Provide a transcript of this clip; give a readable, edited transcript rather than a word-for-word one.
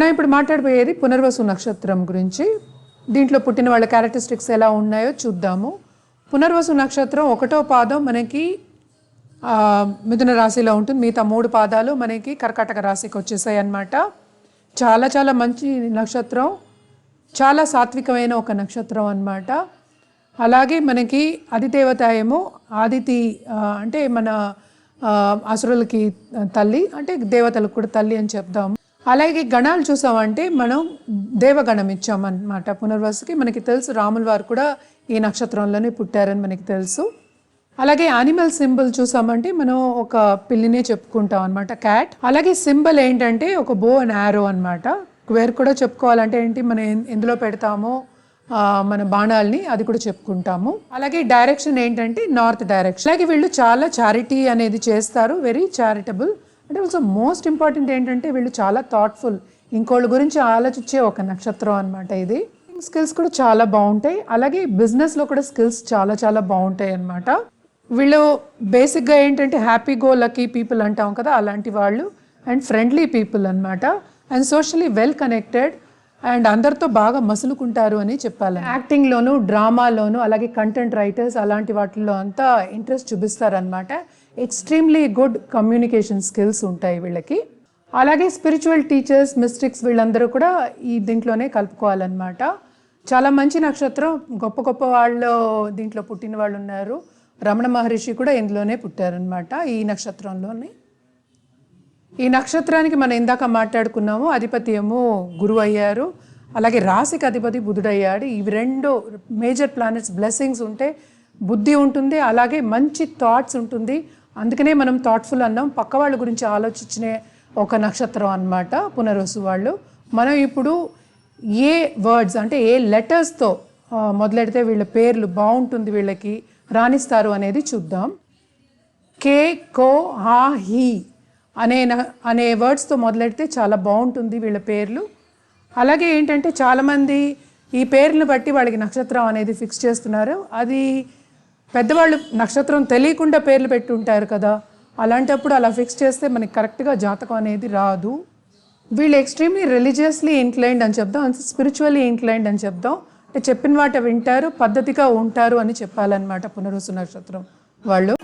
మనం ఇప్పుడు మాట్లాడబోయేది పునర్వసు నక్షత్రం గురించి. దీంట్లో పుట్టిన వాళ్ళ క్యారెక్టరిస్టిక్స్ ఎలా ఉన్నాయో చూద్దాము. పునర్వసు నక్షత్రం 1వ పాదం మనకి మిథున రాశిలో ఉంటుంది. మిగతా 3 పాదాలు మనకి కర్కాటక రాశికి వచ్చేసాయి అన్నమాట. చాలా చాలా మంచి నక్షత్రం, చాలా సాత్వికమైన ఒక నక్షత్రం అన్నమాట. అలాగే మనకి అధిదేవత ఏమో ఆదితి, అంటే మన అసురులకి తల్లి, అంటే దేవతలకు కూడా తల్లి అని చెప్దాము. అలాగే గణాలు చూసామంటే మనం దేవగణం ఇచ్చామన్నమాట పునర్వసుకి. మనకి తెలుసు రాముల వారు కూడా ఈ నక్షత్రంలోనే పుట్టారని మనకి తెలుసు. అలాగే యానిమల్ సింబల్ చూసామంటే మనం ఒక పిల్లినే చెప్పుకుంటాం అనమాట, క్యాట్. అలాగే సింబల్ ఏంటంటే ఒక బో అండ్ యారో అనమాట. వేరు కూడా చెప్పుకోవాలంటే ఏంటి, మనం ఎందులో పెడతామో మన బాణాలని అది కూడా చెప్పుకుంటాము. అలాగే డైరెక్షన్ ఏంటంటే నార్త్ డైరెక్షన్. అలాగే వీళ్ళు చాలా చారిటీ అనేది చేస్తారు, వెరీ చారిటబుల్. అంటే ఆల్సో మోస్ట్ ఇంపార్టెంట్ ఏంటంటే వీళ్ళు చాలా థాట్ఫుల్, ఇంకోళ్ళ గురించి ఆలోచించే ఒక నక్షత్రం అనమాట ఇది. స్కిల్స్ కూడా చాలా బాగుంటాయి. అలాగే బిజినెస్లో కూడా స్కిల్స్ చాలా చాలా బాగుంటాయి అన్నమాట. వీళ్ళు బేసిక్గా ఏంటంటే హ్యాపీ గో లక్కీ పీపుల్ అంటాం కదా, అలాంటి వాళ్ళు. అండ్ ఫ్రెండ్లీ పీపుల్ అనమాట. And socially well connected. And అందరితో బాగా మసులుకుంటారు అని చెప్పాలి. యాక్టింగ్లోను, డ్రామాలోను, అలాగే కంటెంట్ రైటర్స్ అలాంటి వాటిల్లో అంతా ఇంట్రెస్ట్ చూపిస్తారనమాట. ఎక్స్ట్రీమ్లీ గుడ్ కమ్యూనికేషన్ స్కిల్స్ ఉంటాయి వీళ్ళకి. అలాగే స్పిరిచువల్ టీచర్స్, మిస్టిక్స్ వీళ్ళందరూ కూడా ఈ దీంట్లోనే కలుపుకోవాలన్నమాట. చాలా మంచి నక్షత్రం. గొప్ప గొప్ప వాళ్ళు దీంట్లో పుట్టిన వాళ్ళు ఉన్నారు. రమణ మహర్షి కూడా ఇందులోనే పుట్టారనమాట, ఈ నక్షత్రంలోనే. ఈ నక్షత్రానికి మనం ఇందాక మాట్లాడుకున్నాము, అధిపతి ఏమో గురువు అయ్యారు, అలాగే రాశికి అధిపతి బుధుడయ్యాడు. ఇవి 2 మేజర్ ప్లానెట్స్ బ్లెస్సింగ్స్ ఉంటే బుద్ధి ఉంటుంది, అలాగే మంచి థాట్స్ ఉంటుంది. అందుకనే మనం థాట్ఫుల్ అన్నాం. పక్క వాళ్ళ గురించి ఆలోచించే ఒక నక్షత్రం అన్నమాట పునర్వసు వాళ్ళు. మనం ఇప్పుడు ఏ వర్డ్స్ అంటే ఏ లెటర్స్తో మొదలెడితే వీళ్ళ పేర్లు బాగుంటుంది, వీళ్ళకి రాణిస్తారు అనేది చూద్దాం. కే, కో, హా, హీ అనే వర్డ్స్తో మొదలెడితే చాలా బాగుంటుంది వీళ్ళ పేర్లు. అలాగే ఏంటంటే చాలామంది ఈ పేర్లను బట్టి వాళ్ళకి నక్షత్రం అనేది ఫిక్స్ చేస్తున్నారు. అది పెద్దవాళ్ళు నక్షత్రం తెలియకుండా పేర్లు పెట్టి ఉంటారు కదా, అలాంటప్పుడు అలా ఫిక్స్ చేస్తే మనకి కరెక్ట్గా జాతకం అనేది రాదు. వీళ్ళు ఎక్స్ట్రీమ్లీ రిలీజియస్లీ ఇంక్లైన్డ్ అని చెప్దాం, స్పిరిచువల్లీ ఇంక్లైన్డ్ అని చెప్దాం. అంటే చెప్పిన వాటి వింటారు, పద్ధతిగా ఉంటారు అని చెప్పాలన్నమాట పునర్వసు నక్షత్రం వాళ్ళు.